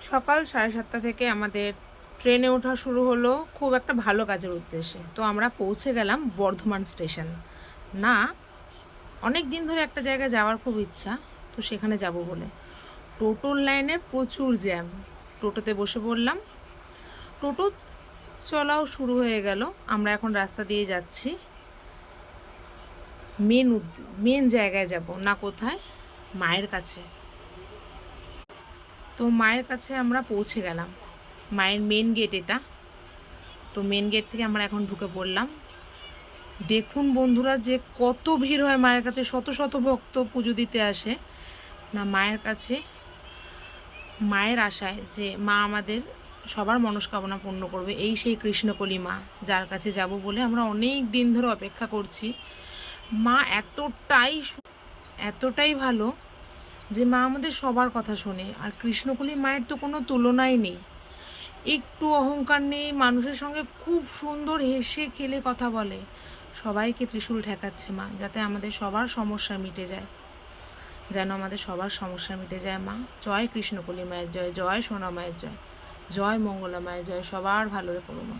সকাল 7:30 থেকে আমাদের ট্রেনে ওঠা শুরু হলো খুব একটা ভালো কাজের উদ্দেশ্যে। তো আমরা পৌঁছে গেলাম বর্ধমান স্টেশন। না, অনেক দিন ধরে একটা জায়গায় যাওয়ার খুব ইচ্ছা, তো সেখানে যাব বলে। টোটোর লাইনে প্রচুর জ্যাম। টোটোতে বসে পড়লাম। টোটো চলাও শুরু হয়ে গেল। আমরা এখন রাস্তা দিয়ে যাচ্ছি মেন জায়গায় যাব না, কোথায়? মায়ের কাছে। তো মায়ের কাছে আমরা পৌঁছে গেলাম। মায়ের মেন গেট এটা। তো মেন গেট থেকে আমরা এখন ঢুকে পড়লাম। দেখুন বন্ধুরা, যে কত ভিড় হয় মায়ের কাছে, শত শত ভক্ত পুজো দিতে আসে না মায়ের কাছে, মায়ের আশায় যে মা আমাদের সবার মনস্কামনা পূর্ণ করবে। এই সেই কৃষ্ণকলি মা, যার কাছে যাব বলে আমরা অনেক দিন ধরে অপেক্ষা করছি। মা এতটাই ভালো যে মা আমাদের সবার কথা শোনে। আর কৃষ্ণকলি মায়ের তো কোনো তুলনাই নেই, একটু অহংকার নেই, মানুষের সঙ্গে খুব সুন্দর হেসে খেলে কথা বলে। সবাইকে ত্রিশূল ঠেকাচ্ছে মা, যাতে আমাদের সবার সমস্যা মিটে যায়, যেন আমাদের সবার সমস্যা মিটে যায়। মা জয় কৃষ্ণকলি মায়ের জয়, জয় সোনা মায়ের জয়, জয় মঙ্গলা মায়ের জয়, সবার ভালো রেখো মা।